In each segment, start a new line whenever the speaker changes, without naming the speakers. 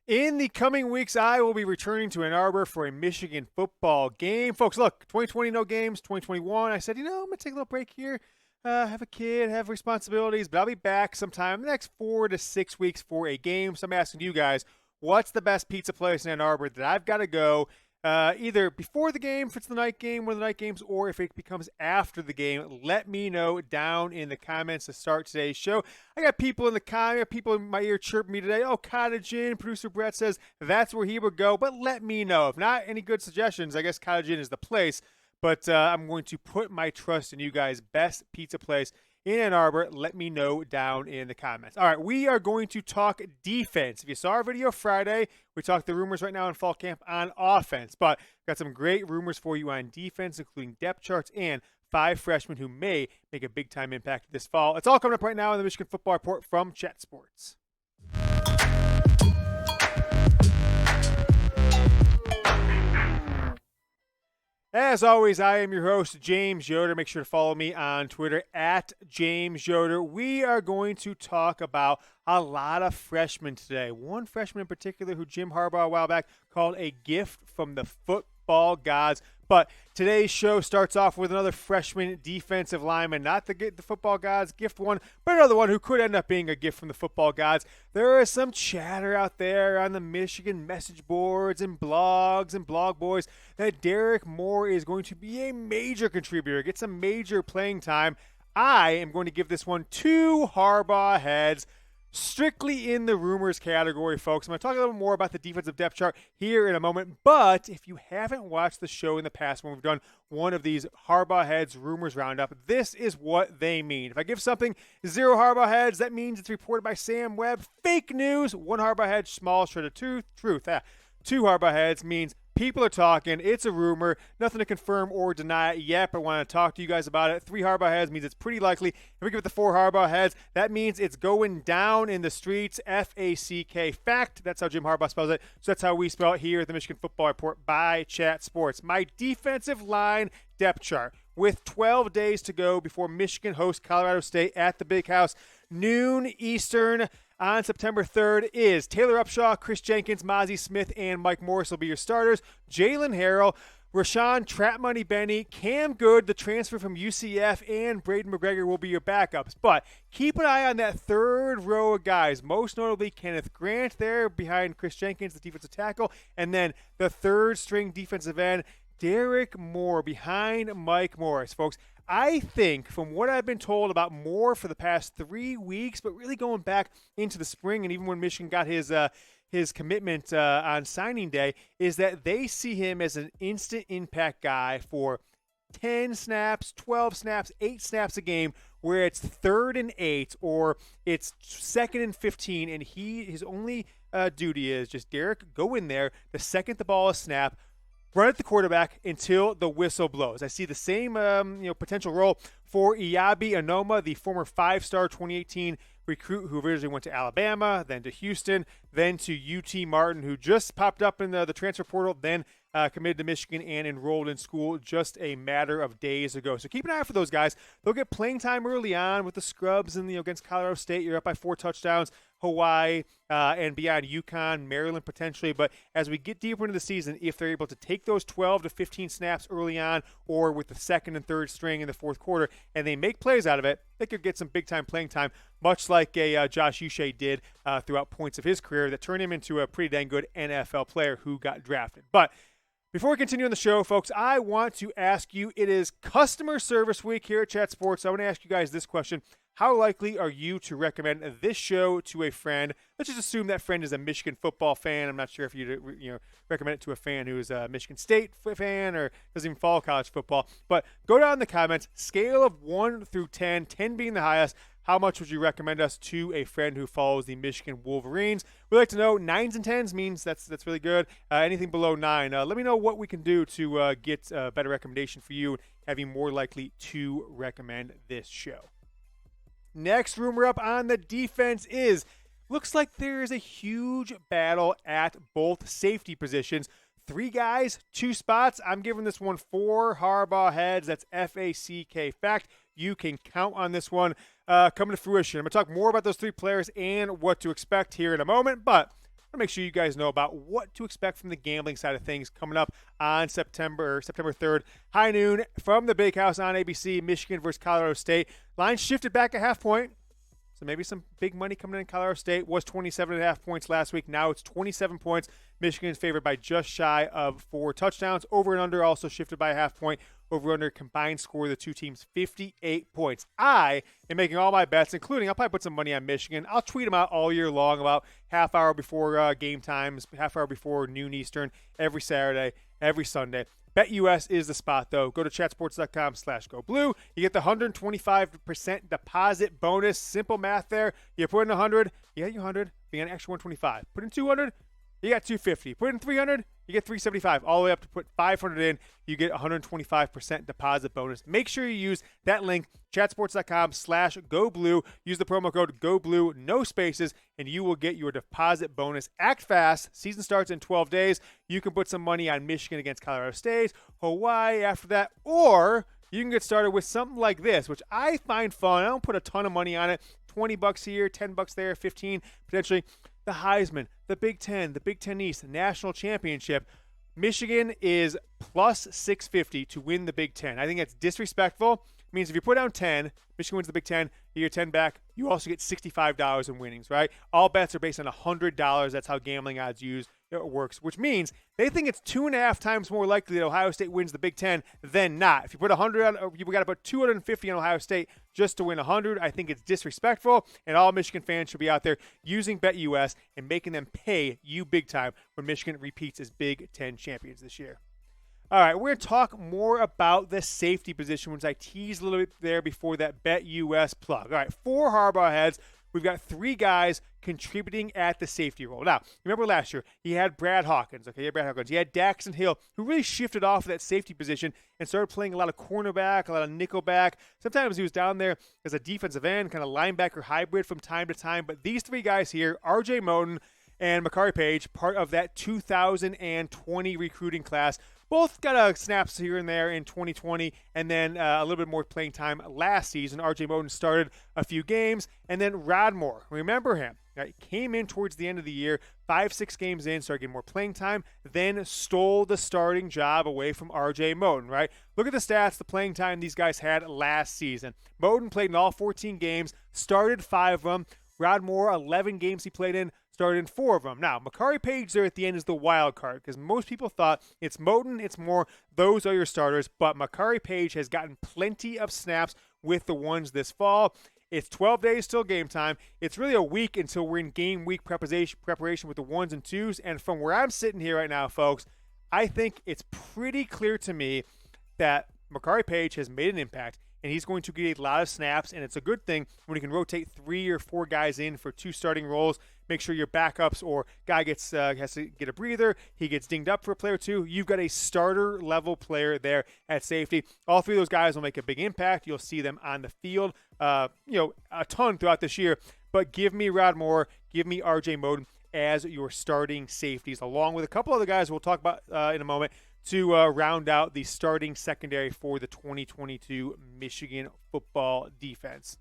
In the coming weeks, I will be returning to Ann Arbor for a Michigan football game. Folks, look, 2020 no games, 2021. I said, I'm going to take a little break here, have a kid, have responsibilities, but I'll be back sometime in the next 4 to 6 weeks for a game. So I'm asking you guys, what's the best pizza place in Ann Arbor that I've got to go either before the game, if it's the night game, one of the night games, or if it becomes after the game? Let me know down in the comments to start today's show. I got people in the comments, people in my ear chirping me today. Oh, Cottage Inn. Producer Brett says that's where he would go, but let me know. If not, any good suggestions, I guess Cottage Inn is the place, but I'm going to put my trust in you guys. Best pizza place in Ann Arbor, let me know down in the comments. All right, we are going to talk defense. If you saw our video Friday, we talked the rumors right now in fall camp on offense, but got some great rumors for you on defense, including depth charts and 5 freshmen who may make a big-time impact this fall. It's all coming up right now in the Michigan Football Report from Chat Sports. As always, I am your host, James Yoder. Make sure to follow me on Twitter at James Yoder. We are going to talk about a lot of freshmen today. One freshman in particular who Jim Harbaugh a while back called a gift from the football gods. But today's show starts off with another freshman defensive lineman, not the football gods gift one, but another one who could end up being a gift from the football gods. There is some chatter out there on the Michigan message boards and blogs and blog boys that Derrick Moore is going to be a major contributor, get some major playing time. I am going to give this one 2 Harbaugh heads. Strictly in the rumors category, folks. I'm going to talk a little more about the defensive depth chart here in a moment, but if you haven't watched the show in the past when we've done one of these Harbaugh heads rumors roundup, this is what they mean. If I give something 0 Harbaugh heads, that means it's reported by Sam Webb. Fake news. 1 Harbaugh head, small shred of truth. 2 Harbaugh heads means people are talking. It's a rumor. Nothing to confirm or deny it yet, but I want to talk to you guys about it. 3 Harbaugh heads means it's pretty likely. If we give it the 4 Harbaugh heads, that means it's going down in the streets. F-A-C-K. Fact. That's how Jim Harbaugh spells it. So that's how we spell it here at the Michigan Football Report by Chat Sports. My defensive line depth chart with 12 days to go before Michigan hosts Colorado State at the Big House, noon Eastern on September 3rd is Taylor Upshaw, Kris Jenkins, Mazi Smith, and Mike Morris will be your starters. Jaylen Harrell, Rayshaun, Trap Money Benny, Cam Goode, the transfer from UCF, and Braiden McGregor will be your backups. But keep an eye on that third row of guys, most notably Kenneth Grant there behind Kris Jenkins, the defensive tackle, and then the third string defensive end, Derrick Moore behind Mike Morris. Folks, I think from what I've been told about Moore for the past 3 weeks, but really going back into the spring and even when Michigan got his commitment on signing day, is that they see him as an instant impact guy for 10 snaps, 12 snaps, 8 snaps a game, where it's 3rd and 8 or it's 2nd and 15, and his only duty is just, Derrick, go in there the second the ball is snapped, run at the quarterback until the whistle blows. I see the same potential role for Iyabi Anoma, the former 5-star 2018 recruit who originally went to Alabama, then to Houston, then to UT Martin, who just popped up in the transfer portal, then committed to Michigan and enrolled in school just a matter of days ago. So keep an eye out for those guys. They'll get playing time early on with the scrubs and against Colorado State. You're up by 4 touchdowns. Hawaii and beyond, UConn, Maryland potentially. But as we get deeper into the season, if they're able to take those 12 to 15 snaps early on or with the 2nd and 3rd string in the 4th quarter and they make plays out of it, they could get some big-time playing time, much like a Josh Uche did throughout points of his career that turned him into a pretty dang good NFL player who got drafted. But before we continue on the show, folks, I want to ask you, it is customer service week here at Chat Sports. So I want to ask you guys this question. How likely are you to recommend this show to a friend? Let's just assume that friend is a Michigan football fan. I'm not sure if you recommend it to a fan who is a Michigan State fan or doesn't even follow college football. But go down in the comments, scale of 1 through 10, 10 being the highest. How much would you recommend us to a friend who follows the Michigan Wolverines? We'd like to know. 9s and 10s means that's really good. Anything below 9, let me know what we can do to get a better recommendation for you, have you more likely to recommend this show. Next rumor up on the defense is, looks like there is a huge battle at both safety positions. 3 guys, 2 spots. I'm giving this one 4 Harbaugh heads. That's F-A-C-K. Fact. You can count on this one coming to fruition. I'm going to talk more about those 3 players and what to expect here in a moment, but to make sure you guys know about what to expect from the gambling side of things coming up on September 3rd, high noon from the Big House on ABC, Michigan versus Colorado State. Line shifted back a half point. So maybe some big money coming in. Colorado State was 27.5 points last week. Now it's 27 points. Michigan is favored by just shy of 4 touchdowns. Over and under also shifted by a half point. Over under combined score of the two teams, 58 points. I am making all my bets, including I'll probably put some money on Michigan. I'll tweet them out all year long about half hour before game times, half hour before noon Eastern, every Saturday, every Sunday. BetUS is the spot, though. Go to chatsports.com/GoBlue. You get the 125% deposit bonus. Simple math there. You put in 100, you get your 100. You get an extra 125. Put in 200, you got 250. Put in 300, you get 375. All the way up to put 500 in, you get 125% deposit bonus. Make sure you use that link, chatsports.com/GoBlue. Use the promo code GoBlue, no spaces, and you will get your deposit bonus. Act fast. Season starts in 12 days. You can put some money on Michigan against Colorado State, Hawaii after that, or you can get started with something like this, which I find fun. I don't put a ton of money on it. $20 here, $10 there, 15 potentially. The Heisman, the Big Ten, the Big Ten East, the National Championship. Michigan is plus 650 to win the Big Ten. I think that's disrespectful. It means if you put down 10, Michigan wins the Big Ten, you get 10 back, you also get $65 in winnings, right? All bets are based on $100. That's how gambling odds works, which means they think it's 2.5 times more likely that Ohio State wins the Big Ten than not. If you put 100 on, you got to put 250 on Ohio State just to win 100. I think it's disrespectful, and all Michigan fans should be out there using BetUS and making them pay you big time when Michigan repeats as Big Ten champions this year. All right, we're going to talk more about the safety position, which I teased a little bit there before that BetUS plug. All right, 4 Harbaugh heads. We've got 3 guys contributing at the safety role. Now, remember last year, he had Brad Hawkins. Okay, He had Daxton Hill, who really shifted off of that safety position and started playing a lot of cornerback, a lot of nickelback. Sometimes he was down there as a defensive end, kind of linebacker hybrid from time to time. But these 3 guys here, R.J. Moten and Makari Page, part of that 2020 recruiting class, both got snaps here and there in 2020, and then a little bit more playing time last season. R.J. Moten started a few games, and then Rod Moore, remember him, right? Came in towards the end of the year, 5-6 games in, started getting more playing time, then stole the starting job away from R.J. Moten, right? Look at the stats, the playing time these guys had last season. Moten played in all 14 games, started 5 of them. Rod Moore, 11 games he played in, started in 4 of them. Now, Makari Page there at the end is the wild card because most people thought it's Moten, it's Moore, those are your starters, but Makari Page has gotten plenty of snaps with the ones this fall. It's 12 days till game time. It's really a week until we're in game week preparation with the 1s and 2s, and from where I'm sitting here right now, folks, I think it's pretty clear to me that Makari Page has made an impact, and he's going to get a lot of snaps, and it's a good thing when you can rotate 3 or 4 guys in for 2 starting roles. Make sure your backups or guy has to get a breather, he gets dinged up for a play or 2. You've got a starter-level player there at safety. All 3 of those guys will make a big impact. You'll see them on the field, a ton throughout this year. But give me Rod Moore, give me R.J. Moten as your starting safeties, along with a couple other guys we'll talk about in a moment, to round out the starting secondary for the 2022 Michigan football defense.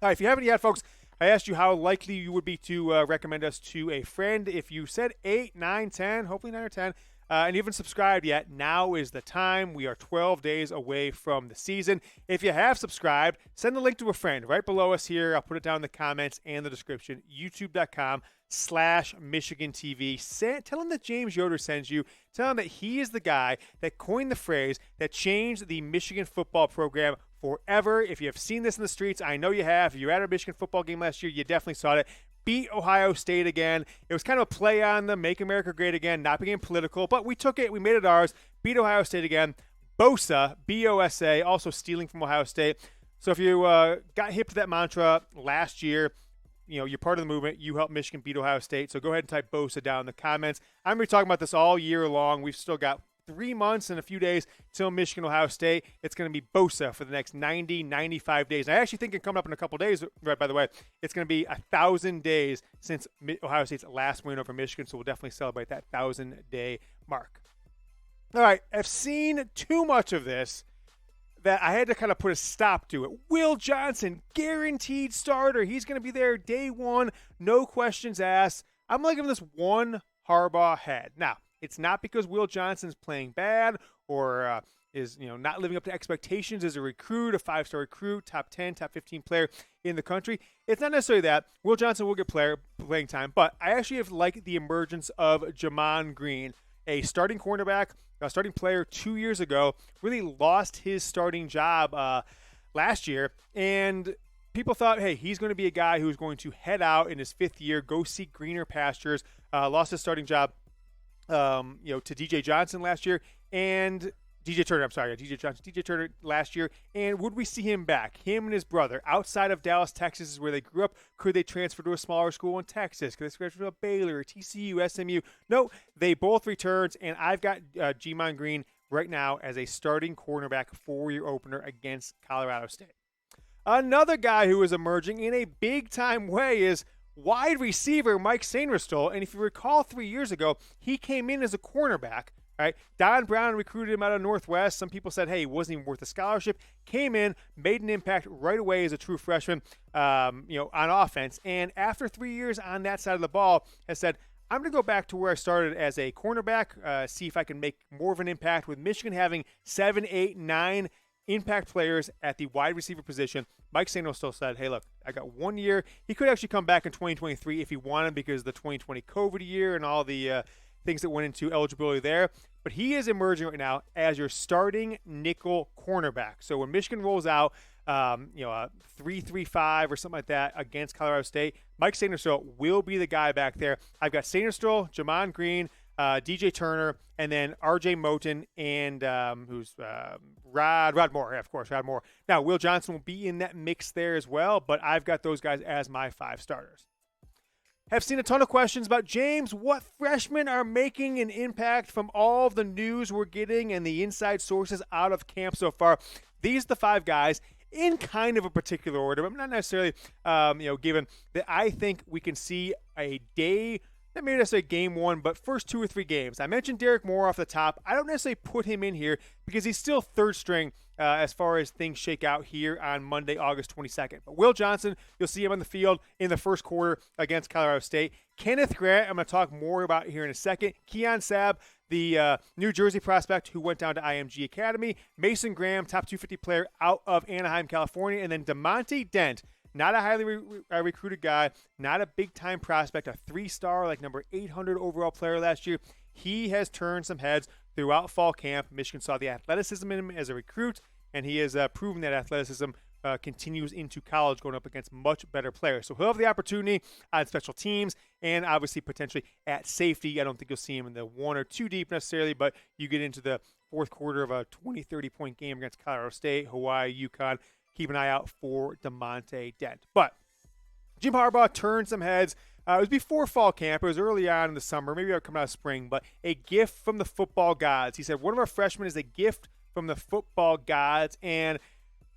All right, if you haven't yet, folks, I asked you how likely you would be to recommend us to a friend. If you said 8, 9, 10, hopefully 9 or 10, and you haven't subscribed yet, now is the time. We are 12 days away from the season. If you have subscribed, send the link to a friend right below us here. I'll put it down in the comments and the description, youtube.com/Michigan TV. Tell him that James Yoder sends you. Tell him that he is the guy that coined the phrase that changed the Michigan football program forever. If you have seen this in the streets, I know you have. If you were at a Michigan football game last year, you definitely saw it. Beat Ohio State again. It was kind of a play on the Make America Great Again, not being political, but we took it. We made it ours. Beat Ohio State again. Bosa, B-O-S-A, also stealing from Ohio State. So if you got hip to that mantra last year, you're part of the movement. You helped Michigan beat Ohio State. So go ahead and type Bosa down in the comments. I'm going to be talking about this all year long. We've still got 3 months and a few days till Michigan, Ohio State. It's going to be Bosa for the next 90, 95 days. And I actually think it coming up in a couple days, right, by the way, it's going to be 1,000 days since Ohio State's last win over Michigan. So we'll definitely celebrate that 1,000-day mark. All right, I've seen too much of this that I had to kind of put a stop to it. Will Johnson, guaranteed starter. He's going to be there day 1, no questions asked. I'm going to give him this one Harbaugh head. Now, it's not because Will Johnson's playing bad or is not living up to expectations as a recruit, a 5-star recruit, top 10, top 15 player in the country. It's not necessarily that. Will Johnson will get playing time, but I actually have liked the emergence of Jamon Green, a starting cornerback, a starting player 2 years ago, really lost his starting job last year, and people thought, hey, he's going to be a guy who's going to head out in his 5th year, go seek greener pastures. Lost his starting job, to DJ Johnson last year, and DJ Turner last year. And would we see him back? Him and his brother, outside of Dallas, Texas, is where they grew up. Could they transfer to a smaller school in Texas? Could they transfer to a Baylor, TCU, SMU? No, they both returned, and I've got Jamon Green right now as a starting cornerback for your opener against Colorado State. Another guy who is emerging in a big-time way is wide receiver Mike Sainristil. And if you recall 3 years ago, he came in as a cornerback. Right? Don Brown recruited him out of Northwest. Some people said, hey, he wasn't even worth a scholarship. Came in, made an impact right away as a true freshman, on offense. And after 3 years on that side of the ball, has said, I'm going to go back to where I started as a cornerback, see if I can make more of an impact with Michigan having 7, 8, 9 impact players at the wide receiver position. Mike Sainristil still said, hey, look, I got 1 year. He could actually come back in 2023 if he wanted because of the 2020 COVID year and all the things that went into eligibility there. But he is emerging right now as your starting nickel cornerback. So when Michigan rolls out, a 3-3-5 or something like that against Colorado State, Mike Sainristil will be the guy back there. I've got Sainristil, Jamon Green, DJ Turner, and then RJ Moten and Rod Moore. Yeah, of course, Rod Moore. Now, Will Johnson will be in that mix there as well, but I've got those guys as my 5 starters. Have seen a ton of questions about, James, what freshmen are making an impact from all the news we're getting and the inside sources out of camp so far. These are the 5 guys in kind of a particular order, but not necessarily, given that I think we can see a day, not maybe necessarily game 1, but first 2 or 3 games. I mentioned Derrick Moore off the top. I don't necessarily put him in here because he's still 3rd string as far as things shake out here on Monday, August 22nd. But Will Johnson, you'll see him on the field in the first quarter against Colorado State. Kenneth Grant, I'm going to talk more about here in a second. Keon Sabb, the New Jersey prospect who went down to IMG Academy. Mason Graham, top 250 player out of Anaheim, California. And then DeMonte Dent, not a highly recruited guy, not a big-time prospect, a 3-star, like number 800 overall player last year. He has turned some heads throughout fall camp. Michigan saw the athleticism in him as a recruit, and he has proven that athleticism continues into college, going up against much better players. So he'll have the opportunity on special teams and obviously potentially at safety. I don't think you'll see him in the 1 or 2 deep necessarily, but you get into the fourth quarter of a 20, 30-point game against Colorado State, Hawaii, UConn. Keep an eye out for DeMonte Dent. But Jim Harbaugh turned some heads. It was before fall camp. It was early on in the summer. Maybe it would come out of spring, but a gift from the football gods. He said one of our freshmen is a gift from the football gods, and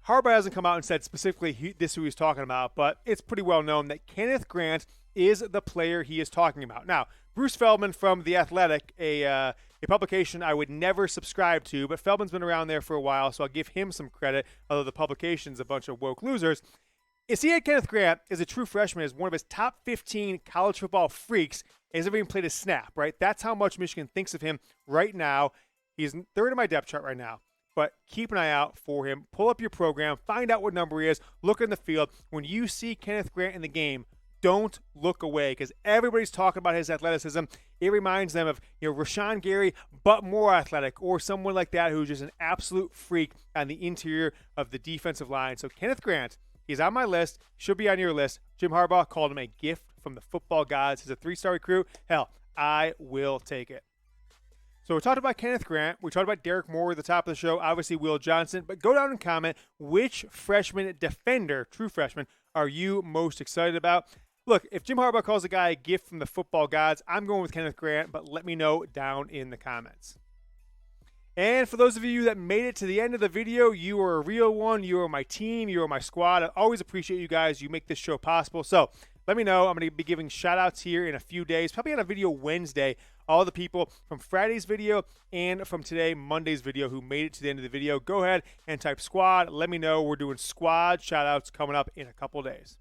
Harbaugh hasn't come out and said specifically this who he's talking about, but it's pretty well known that Kenneth Grant is the player he is talking about. Now, Bruce Feldman from The Athletic, a publication I would never subscribe to, but Feldman's been around there for a while, so I'll give him some credit, although the publication's a bunch of woke losers. Is he had Kenneth Grant as a true freshman as one of his top 15 college football freaks, and he's never even played a snap, right? That's how much Michigan thinks of him right now. He's 3rd in my depth chart right now. But keep an eye out for him. Pull up your program. Find out what number he is. Look in the field. When you see Kenneth Grant in the game, don't look away because everybody's talking about his athleticism. It reminds them of Rayshaun Gary, but more athletic, or someone like that who's just an absolute freak on the interior of the defensive line. So Kenneth Grant, he's on my list. Should be on your list. Jim Harbaugh called him a gift from the football gods. He's a 3-star recruit. Hell, I will take it. So we talked about Kenneth Grant. We talked about Derrick Moore at the top of the show. Obviously, Will Johnson. But go down and comment which freshman defender, true freshman, are you most excited about? Look, if Jim Harbaugh calls a guy a gift from the football gods, I'm going with Kenneth Grant, but let me know down in the comments. And for those of you that made it to the end of the video, you are a real one. You are my team. You are my squad. I always appreciate you guys. You make this show possible. So let me know. I'm going to be giving shout-outs here in a few days, probably on a video Wednesday. All the people from Friday's video and from today, Monday's video, who made it to the end of the video. Go ahead and type squad. Let me know. We're doing squad shout-outs coming up in a couple days.